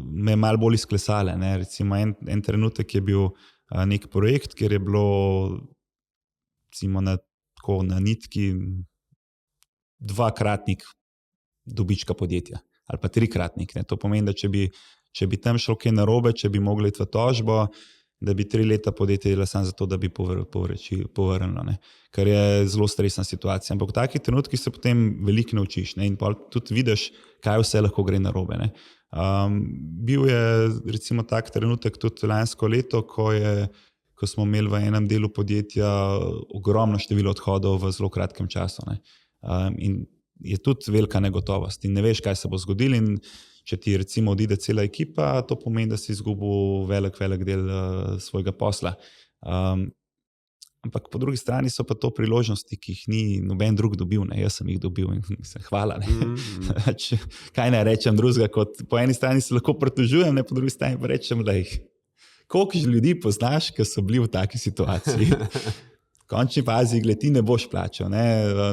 me malo bolj izklesale. Ne. Recimo en trenutek je bil nek projekt, kjer je bilo recimo na nitki 2-kratnik dobička podjetja. Ali pa 3-kratnik. Ne. To pomeni, da če bi tam šlo kaj narobe, če bi mogli iti v tožbo, da bi 3 leta podjetje delalo samo zato, da bi povrnilo. Ne. Kar je zelo stresna situacija. Ampak v takih trenutkih se potem veliko naučiš, ne. In tudi vidiš, kaj vse lahko gre narobe. Ne. Bil je recimo tak trenutek tudi lansko leto, ko smo imeli v enem delu podjetja ogromno število odhodov v zelo kratkem času. Ne. In je tudi velika negotovost in ne veš, kaj se bo zgodilo, in če ti recimo odide cela ekipa, to pomeni, da si izgubil velik del svojega posla. Ampak po drugi strani so pa to priložnosti, ki jih ni noben drug dobil, ne. Jaz sem jih dobil in mislim, hvala. Ne. Kaj naj rečem drugega, kot po eni strani se lahko pritožujem, ne, po drugi strani pa rečem, koliko ljudi poznaš, ki so bili v taki situaciji. V končni fazi, ti ne boš plačal. Ne?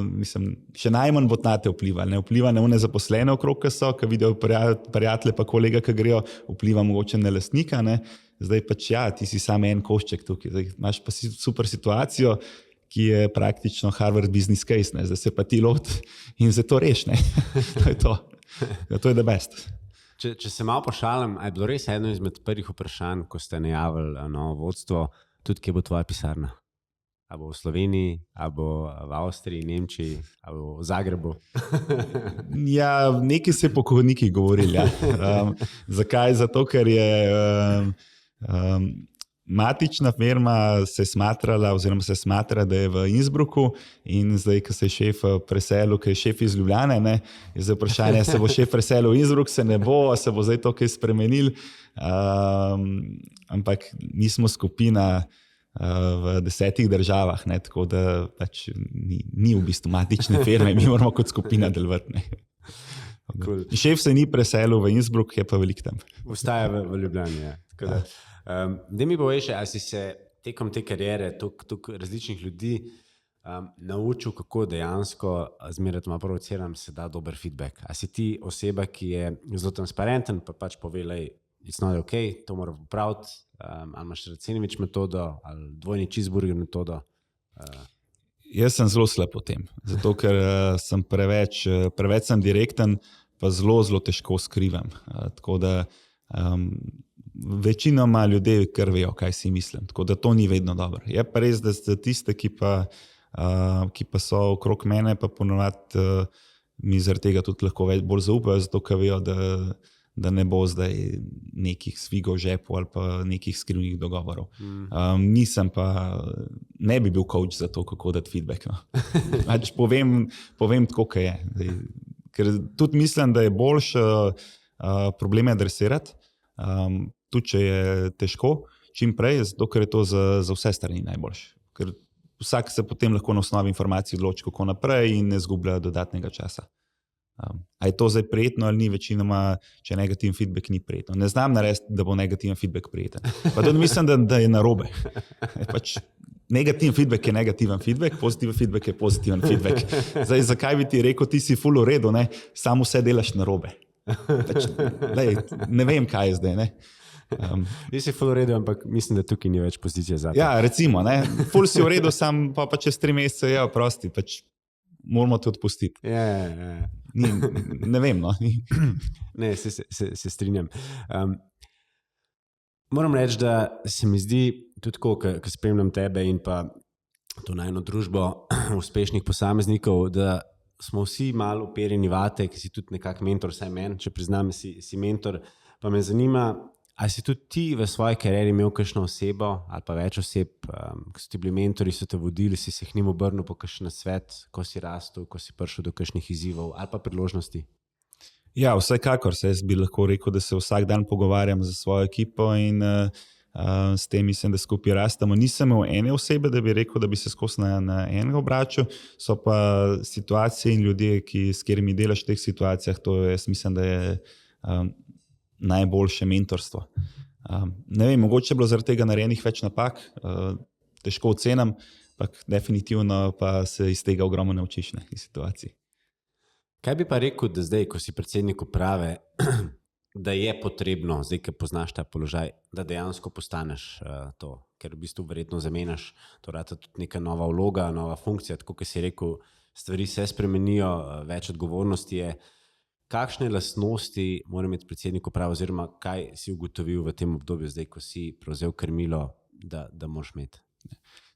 Mislim, še najmanj bo na te vplival. Ne vpliva na one zaposlene okrog, ki vidijo prijatelje pa kolega, ki grejo, vpliva mogoče na lastnika. Ne? Zdaj pač ti si samo en košček tukaj. Zdaj imaš pa super situacijo, ki je praktično Harvard business case. Ne? Zdaj se pa ti loti in se to reš. To je to. To je the best. Če se malo pošalim, je bilo res eno izmed prvih vprašanj, ko ste najavili novo vodstvo, tudi kje bo tvoja pisarna? A bo v Sloveniji, a bo v Avstriji, Nemčiji, a bo v Zagrebu? Ja, nekaj se je po hodnikih govorili. Ja. Zakaj? Zato, ker je matična firma se smatrala, oziroma se smatra, da je v Innsbrucku, in zdaj, ko se je šef preselil, ki je šef iz Ljubljane, ne, je zdaj vprašanje, se bo šef preselil v Innsbruck, se ne bo, se bo zdaj to kaj spremenil. Ampak mi smo skupina v 10 državah, ne, tako da pač ni v bistvu matične firme, mi moramo kot skupina delovati. Cool. Šef se ni preselil v Innsbruck, je pa velik tam. Ostaja v Ljubljani, ja. Daj mi poveš, ali si se tekom te kariere toliko različnih ljudi naučil, kako dejansko, zmeraj malo provociram, se da dober feedback. A si ti oseba, ki je zelo transparenten, pa pač pove, it's not okay, to moram popraviti, ali imaš Racinović metodo, ali dvojni cheeseburger metodo? Jaz sem zelo slab v tem, zato ker sem preveč sem direkten, pa zelo, zelo težko skrivam. Tako da večinoma ljudje kar vejo, kaj si mislim. Tako da to ni vedno dobro. Je pa res, da za tiste, ki pa so okrog mene, pa ponovadi mi zaradi tega tudi lahko bolj zaupajo, zato ker vejo, da ne bo zdaj nekih svigov v žepu ali pa nekih skrivnih dogovorov. Nisem pa, ne bi bil coach za to, kako dati feedback. No. Pač povem tako, kaj je. Zdaj, ker tudi mislim, da je boljše probleme adresirati, tudi če je težko, čim prej, zato ker je to za vse strani najboljše. Ker vsak se potem lahko na osnovi informacij odloči, kako naprej, in ne izgublja dodatnega časa. A je to zdaj prijetno ali ni, večinoma, če negativen feedback ni prijetno. Ne znam narediti, da bo negativen feedback prijeten. Pa tudi mislim, da je narobe. Pač negativen feedback je negativen feedback, pozitiven feedback je pozitiven feedback. Zdaj, zakaj bi ti rekel, ti si ful v redu, ne? Samo vse delaš narobe. Pač, ne vem, kaj je zdaj. Ne? Nisi ful v redu, ampak mislim, da tukaj ni več pozicije za to. Ja, recimo, ne? Ful si v redu, sam pa čez 3 mesece je prosti, pač moramo te odpustiti. Ja. Ne vem, no. Ne, se strinjam. Moram reči, da se mi zdi tudi tako, ko spremljam tebe in pa to najno družbo uspešnih posameznikov, da smo vsi malo uperjeni vate, ki si tudi nekak mentor, vsaj meni, če priznam, si mentor, pa me zanima, ali si tudi ti v svoji karieri imel kakšno osebo ali pa več oseb, ko so ti bili mentori, so te vodili, si se k njim obrnil po kakšen svet, ko si rastel, ko si prišel do kakšnih izzivov ali pa priložnosti? Ja, vsekakor. Jaz bi lahko rekel, da se vsak dan pogovarjam z svojo ekipo in s tem mislim, da skupaj rastemo. Nisem imel ene osebe, da bi rekel, da bi se skozi na enega obračal, so pa situacije in ljudje, s katerimi delaš v teh situacijah, to jaz mislim, da je najboljše mentorstvo. Ne vem, mogoče je bilo zaradi tega narejenih več napak, težko ocenam, ampak definitivno pa se iz tega ogromno naučiš na teh situacij. Kaj bi pa rekel, da zdaj, ko si predsednik uprave, da je potrebno, zdaj, ko poznaš ta položaj, da dejansko postaneš to, ker v bistvu verjetno zamenjaš, to rata tudi neka nova vloga, nova funkcija, tako kot si rekel, stvari se spremenijo, več odgovornosti je. Kakšne lastnosti mora imeti predsednik uprave oziroma kaj si ugotovil v tem obdobju zdaj, ko si prevzel krmilo, da moraš imeti?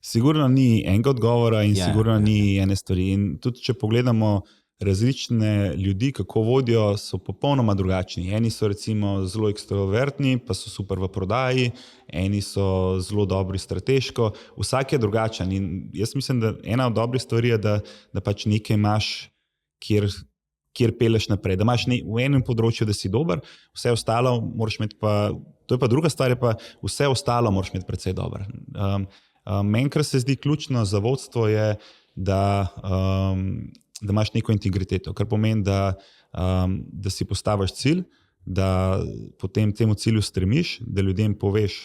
Sigurno ni enega odgovora in sigurno ni ene stvari. In tudi, če pogledamo različne ljudi, kako vodijo, so popolnoma drugačni. Eni so recimo zelo ekstrovertni, pa so super v prodaji, eni so zelo dobri strateško, vsak je drugačen. In jaz mislim, da ena od dobrih stvari je, da pač nekaj imaš, kjer peleš naprej, da imaš v enem področju, da si dober, vse ostalo moraš imeti pa, to je pa druga stvar, je pa vse ostalo moraš imeti precej dober. Meni, kar se zdi ključno za vodstvo je, da imaš neko integriteto, kar pomeni, da si postaviš cilj, da potem temu cilju stremiš, da ljudem poveš,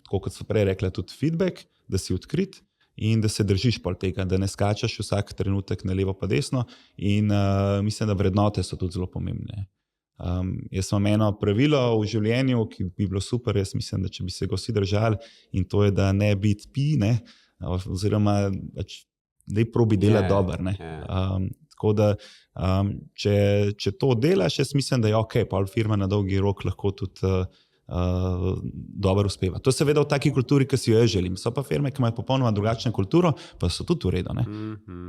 kot so prej rekla, tudi feedback, da si odkrit in da se držiš pol tega, da ne skačeš vsak trenutek na levo pa desno in mislim, da vrednote so tudi zelo pomembne. Jaz imam eno pravilo v življenju, ki bi bilo super, jaz mislim, da če bi se ga vsi držali in to je, da ne biti oziroma da probi delati dobro. Tako da, če to delaš, jaz mislim, da je ok, pa firma na dolgi rok lahko tudi dobro uspeva. To je seveda v taki kulturi, ki si jo jaz želim. So pa firme, ki imajo popolnoma drugačno kulturo, pa so tudi v redu.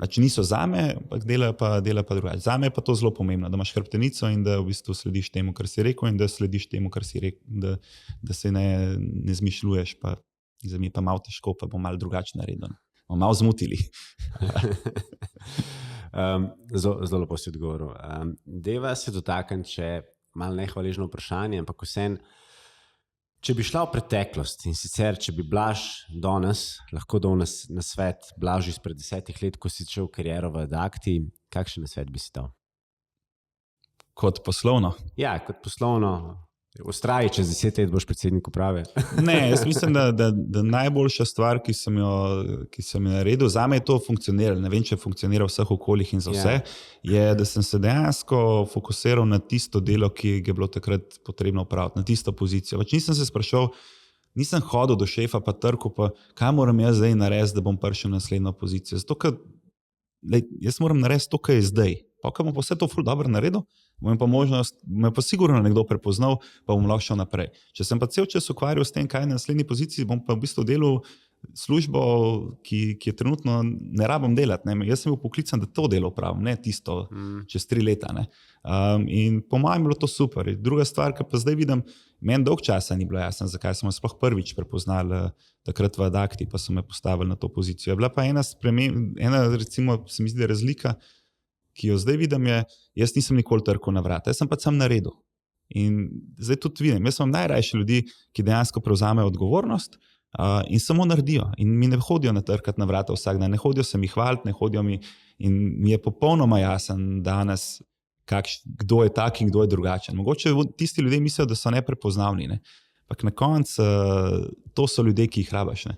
Pač niso zame, ampak delajo pa drugače. Zame je pa to zelo pomembno, da imaš hrbtenico in da v bistvu slediš temu, kar si rekel in da slediš temu, kar si rekel, da se ne zmišljuješ, pa za mi je pa malo težko, pa bom malo drugače naredil. Malo zmotili. Zelo lepo si odgovoril. Deva se dotakniti, če malo nehvaležno vprašanje, ampak vseeno, če bi šla v preteklost in sicer, če bi Blaž danes lahko dal na svet Blažu izpred 10 let, ko si začel kariero v Adacti, kakšen nasvet bi si dal? Kot poslovno? Ja, kot poslovno. Vztraji, čez 10 let boš predsednik uprave. Ne, jaz mislim, da najboljša stvar, ki sem jo naredil, zame je to funkcioniralo, ne vem, če funkcionira v vseh okoljih in za vse, je, da sem se dejansko fokusiral na tisto delo, ki je bilo takrat potrebno opraviti, na tisto pozicijo. Pač nisem se sprašal, nisem hodil do šefa pa trkal, pa kaj moram jaz zdaj narediti, da bom prišel na naslednjo pozicijo. Zato, ker jaz moram narediti to, kar je zdaj. Pa, ko bom pa vse to ful dobro naredil, bom pa možnost, me pa sigurno nekdo prepoznal, pa bom lahko šel naprej. Če sem pa cel čas ukvarjal s tem, kaj je na naslednji poziciji, bom pa v bistvu delal službo, ki je trenutno ne rabim delati. Ne? Jaz sem bil poklican, da to delo opravim, ne tisto čez 3 leta. Ne? In po mojem je bilo to super. Druga stvar, ki pa zdaj vidim, meni dolg časa ni bilo jasno, zakaj smo sploh prvič prepoznali takrat v Adacti, pa so me postavili na to pozicijo. Je bila pa ena recimo, se mi zdi, razlika, ki jo zdaj vidim, je, jaz nisem nikoli trkal na vrata, jaz sem pa sam naredil. In zdaj tudi vidim, jaz sem najrajši ljudi, ki dejansko prevzamejo odgovornost in samo naredijo. In mi ne hodijo natrkati na vrata vsak dan, ne hodijo se mi hvaliti, ne hodijo mi in mi je popolnoma jasen danes, kdo je tak in kdo je drugačen. Mogoče tisti ljudje mislijo, da so neprepoznavni, ne? Ampak na koncu to so ljudje, ki jih rabaš. Ne?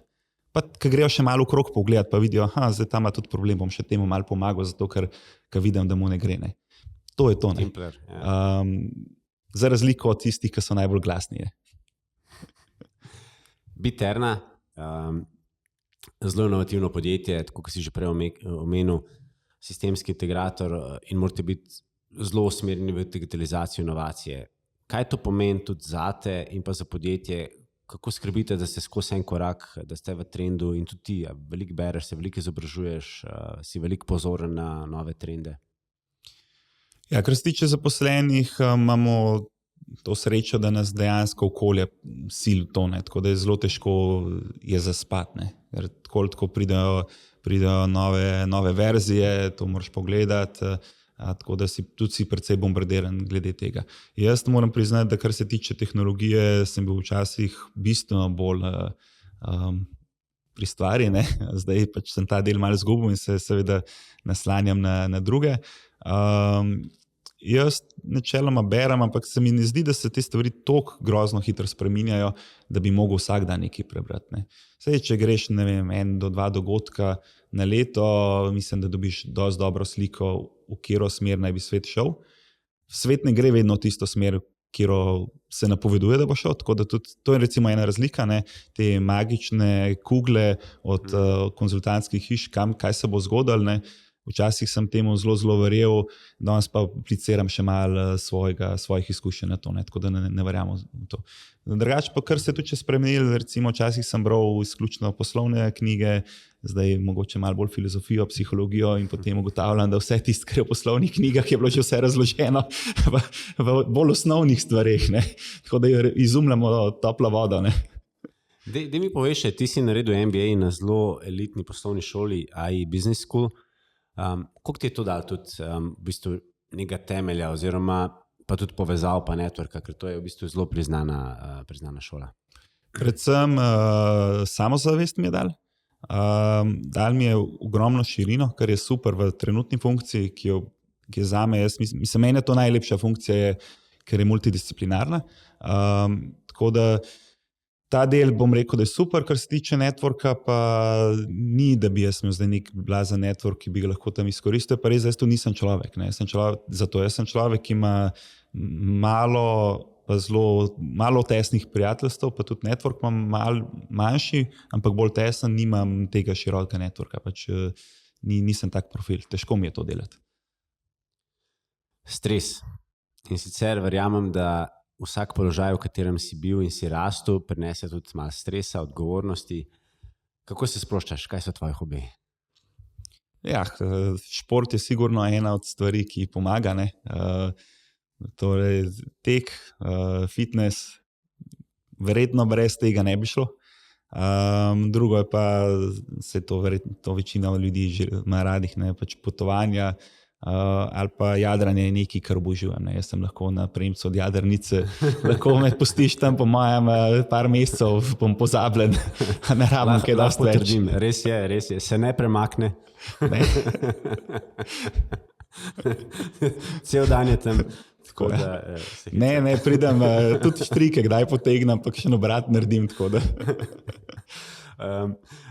Pa, ko grejo še malo v krog pogledati, pa vidijo, zdaj tam ima tudi problem, bom še temu malo pomagal, zato ker vidim, da mu ne gre. Ne. To je to. Ne. Simpler, ja. Za razliko od tistih, ki so najbolj glasni. Biterna, zelo inovativno podjetje, tako kot si že prej omenil, sistemski integrator in morate biti zelo usmerjeni v digitalizacijo inovacije. Kaj to pomeni tudi zate in pa za podjetje? Kako skrbite, da ste skozi en korak, da ste v trendu in tudi ti, veliko bereš, se veliko izobražuješ, si veliko pozoren na nove trende? Ja, kar se tiče zaposlenih, imamo to srečo, da nas dejansko okolje sili to, ne, tako da je zelo težko je zaspati. Ker tako pridejo nove verzije, to moraš pogledati. tako da si precej bombardiran glede tega. Jaz moram priznati, da kar se tiče tehnologije, sem bil včasih bistveno bolj pri stvari, ne? Zdaj pač sem ta del malo izgubil in se seveda naslanjam na druge. Jaz načeloma berem, ampak se mi ne zdi, da se te stvari tako grozno hitro spreminjajo, da bi mogel vsak dan nekaj prebrati. Ne. Saj, če greš, ne vem, 1 do 2 dogodka na leto, mislim, da dobiš dosti dobro sliko, v katero smer naj bi svet šel. Svet ne gre vedno v tisto smer, katero se napoveduje, da bo šel, tako da tudi to je recimo ena razlika, ne. Te magične kugle od konzultantskih hiš, kaj se bo zgodilo, ne. Včasih sem temu zelo verjel, danes pa apliciram še malo svojih izkušenj na to, ne, tako da ne verjamem v to. Drugače pa kar se tudi spremenilo, recimo včasih sem bral izključno poslovne knjige, zdaj mogoče malo bolj filozofijo, psihologijo in potem ugotavljam, da vse tisto, kar je v poslovnih knjigah, je bilo že vse razloženo v bolj osnovnih stvareh, ne, tako da izumljamo toplo vodo, ne. Dej mi poveš, ti si naredil MBA na zelo elitni poslovni šoli, AI Business School. Koliko ti je to dal tudi v bistvu nekega temelja oziroma pa tudi povezav pa networka, ker to je v bistvu zelo priznana šola? Predvsem samozavest mi je dal. Dal mi je ogromno širino, kar je super v trenutni funkciji, ki je zame, mislim, meni je to najlepša funkcija, ker je multidisciplinarna. Tako da ta del bom rekel, da je super, kar se tiče networka, pa ni, da bi jaz imel zdaj nek blazen network, ki bi ga lahko tam izkoristil, pa res, jaz tu nisem človek, ne. Zato jaz sem človek, ki ima malo tesnih prijateljstev, pa tudi network imam malo manjši, ampak bolj tesen, nimam tega širokega networka, pač nisem tak profil, težko mi je to delati. Stres. In sicer verjamem, da vsak položaj, v katerem si bil in si rastel, prinese tudi malo stresa, odgovornosti. Kako se sproščaš? Kaj so tvoji hobiji? Ja, šport je sigurno ena od stvari, ki pomaga, ne. Torej, tek, fitness, verjetno brez tega ne bi šlo. Drugo je pa, to večina ljudi ima radih, ne, pač potovanja, ali pa jadranje je nekaj, kar obožujem. Jaz sem lahko na premcu od jadrnice, lahko me pustiš tam po mojem par mesecev, bom pozabljen, ne rabim kaj dosti več. Potrdim, res je, se ne premakne. Ne. Cel dan je tam. Tako da, ne, pridem, tudi štrike, kdaj potegnem, pa še obrat naredim.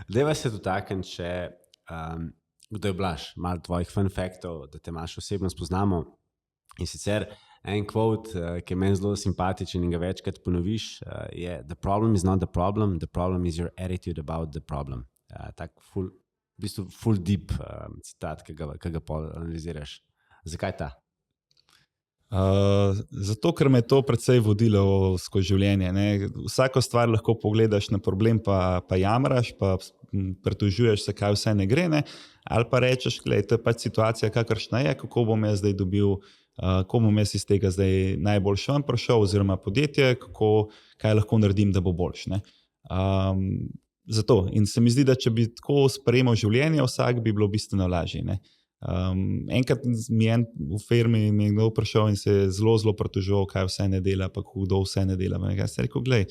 Dajva se dotakniti še, kdo je Blaž, malo tvojih fun faktov, da te imaš osebno spoznamo. In sicer en quote, ki je meni zelo simpatičen in ga večkrat ponoviš, je: "The problem is not the problem is your attitude about the problem." Tak v bistvu full deep citat, ki ga pol analiziraš. Zakaj ta? Zato, ker me je to precej vodilo skozi življenje, ne. Vsako stvar lahko pogledaš na problem, pa jamraš, pa pritožuješ se, kaj vse ne gre, ne. Ali pa rečeš, glej, to je pač situacija, kakršna je, kako bom jaz zdaj dobil, kako bom jaz iz tega zdaj najboljše ven prišel, oziroma podjetje, kaj lahko naredim, da bo boljše, ne. Zato, in se mi zdi, da če bi tako sprejemal življenje, vsak bi bilo bistveno lažje, ne. Enkrat mi je v firmi nekdo prišel in se je zelo pritoževal, kaj vse ne dela, pa kdo vse ne dela. Jaz sem rekel, glej,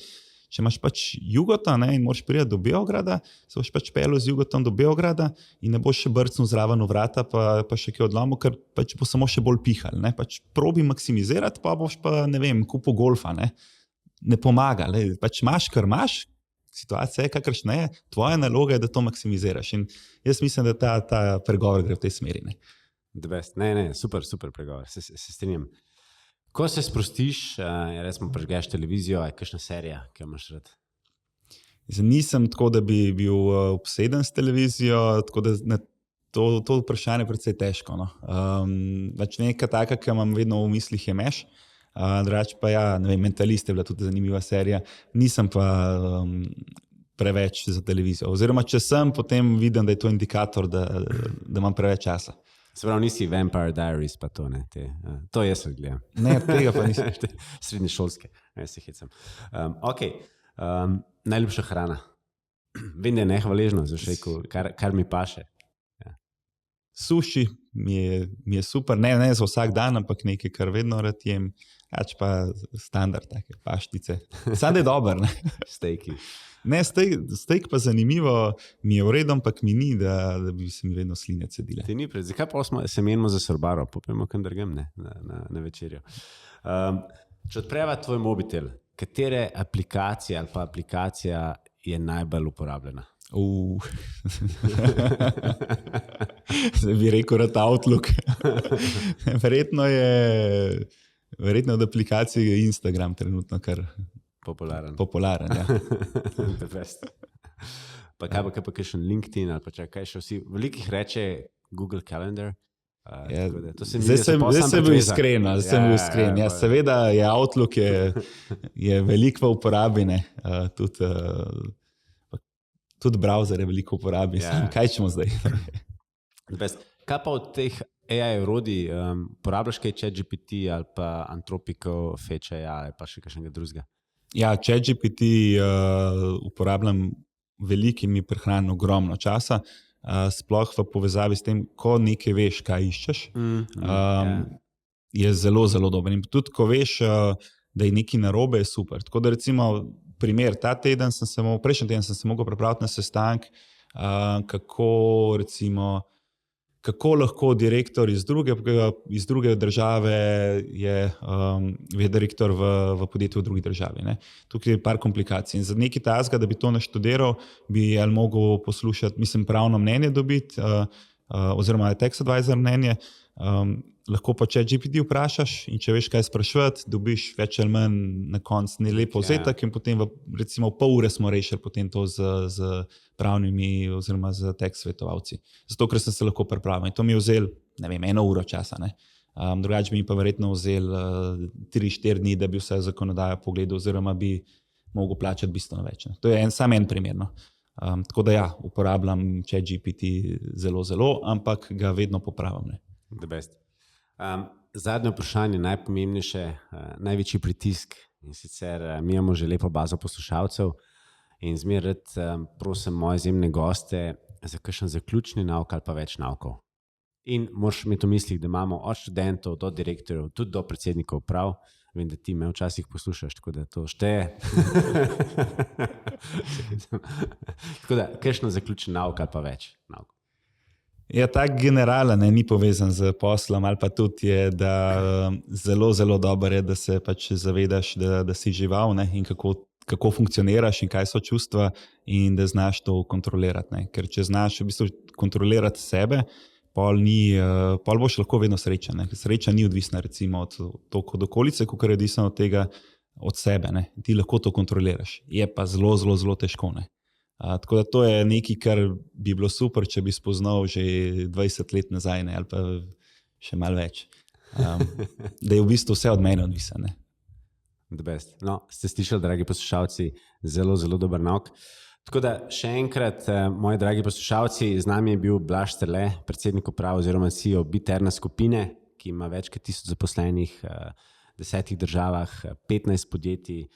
če imaš pač Jugota, ne, in moraš priti do Beograda, se boš pač peljal z Jugotom do Beograda in ne boš še brcnil zraven v vrata, pa še kaj odlomil, ker pač bo samo še bolj pihal, ne. Pač probi maksimizirati, pa boš pa, ne vem, kupil golfa, ne. Ne pomaga, lej, pač imaš, kar imaš, situacija je, kakršna je, tvoja naloga je, da to maksimiziraš. In jaz mislim, da ta pregovor gre v tej smeri, ne. The best. Ne, super pregovor, se strinjam. Ko se sprostiš, recimo prežgeš televizijo, je kakšna serija, ki jo imaš rad? Nisem tako, da bi bil obseden s televizijo, tako da to vprašanje precej težko, no. Pač neka taka, ki imam vedno v mislih, je Meš. Drugače pa ja, ne vem, Mentalist je bila tudi zanimiva serija. Nisem pa preveč za televizijo. Oziroma, če sem, potem vidim, da je to indikator, da imam preveč časa. Se pravi, nisi Vampire Diaries pa to, ne? To jaz gledam. Ne, tega pa nisem. Srednješolske, ne se hecam. Najljubša hrana. Vem, da je nehvaležno, kar mi paše. Suši mi je super, ne za vsak dan, ampak nekaj, kar vedno rad jem, pa standard, take paštice. Sam je dober, ne? Stejki. Ne, steak pa zanimivo, mi je v redu, ampak mi ni, da bi se mi vedno sline cedile. Ti ni pred, zakaj pa se menimo za sorbaro, popijemo kam drugam, ne, na večerjo. Če odpreva tvoj mobitel, katere aplikacije ali pa aplikacija je najbolj uporabljena? Zdaj bi rekel rad Outlook. Verjetno od aplikacije Instagram trenutno kar popularen, ja. Pa kaj pa kakšen LinkedIn ali pa kaj še vsi, velikih reče Google Calendar. Zdaj sem bil iskren. Ja, seveda je Outlook je veliko v uporabi, tudi browser je veliko v uporabi. Kaj ćemo zdaj? Kaj pa od teh AI orodij, uporabljaš kaj ChatGPT ali pa Anthropico, Fetch AI ali pa še kakšnega drugega? Ja, ChatGPT uporabljam veliko in mi prihrani ogromno časa, sploh v povezavi s tem, ko nekaj veš, kaj iščeš, je zelo, zelo dober. In tudi, ko veš, da je nekaj narobe, je super. Tako da recimo primer, prejšnji teden sem se mogel pripraviti na sestanek, kako lahko direktor iz druge države je direktor v podjetju v drugi državi. Ne? Tukaj je par komplikacij. In za nekaj tasga, da bi to naštudiral, bi mogel poslušati, pravno mnenje dobiti, oziroma tax advisor mnenje, lahko pa ChatGPT vprašaš in če veš, kaj spraševati, dobiš več ali manj na koncu lepo vzetek in potem recimo pol ure smo rešili potem to z pravnimi oziroma z tax svetovalci. Zato, ker sem se lahko pripravil. In to mi je vzel, 1 uro časa. Drugače bi mi pa verjetno vzel 3-4 dni, da bi vse zakonodajo pogledal oziroma bi mogel plačati bistveno več. To je samo en primer. Tako da ja, uporabljam ChatGPT zelo, zelo, ampak ga vedno popravim. The best. Zadnje vprašanje, najpomembnejše, največji pritisk, in sicer mi imamo že lepo bazo poslušalcev in zmeraj prosim moje izjemne goste za kakšen zaključni nauk ali pa več naukov. In moraš imeti v mislih, da imamo od študentov do direktorjev, tudi do predsednikov uprav. Vem, da ti me včasih poslušaš, tako da to šteje. Tako da, kakšen zaključni nauk ali pa več nauk? Ja, tak generalen, ni povezan z poslom ali pa tudi je, da zelo, zelo dobro je, da se pač zavedaš, da si žival in kako funkcioniraš in kaj so čustva in da znaš to kontrolirati. Ker če znaš v bistvu kontrolirati sebe, pol boš lahko vedno srečen. Sreča ni odvisna recimo od okolice, kot je odvisna od tega od sebe. Ti lahko to kontroliraš. Je pa zelo, zelo, zelo težko. Tako da to je nekaj, kar bi bilo super, če bi spoznal že 20 let nazaj ali pa še malo več. Da je v bistvu vse od mene odvisno. The best. No, ste slišali, dragi poslušalci, zelo, zelo dober nauk. Tako da še enkrat, moji dragi poslušalci, z nami je bil Blaž Strle, predsednik uprave oziroma CEO Biterna skupine, ki ima več kot 1000 zaposlenih v 10 državah, 15 podjetij.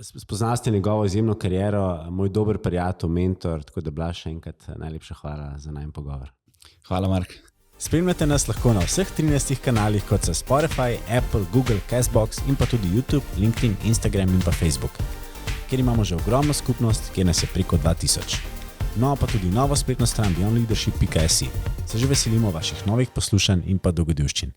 Spoznal ste njegovo izjemno kariero, moj dober prijatelj, mentor, tako da Blaž, še enkrat najlepša hvala za najin pogovor. Hvala, Mark. Spremljate nas lahko na vseh 13 kanalih, kot so Spotify, Apple, Google, Castbox in pa tudi YouTube, LinkedIn, Instagram in pa Facebook, kjer imamo že ogromno skupnost, kjer nas je preko 2000. No, pa tudi novo spletno stran beyondleadership.si. Se že veselimo vaših novih poslušanj in pa dogodivščin.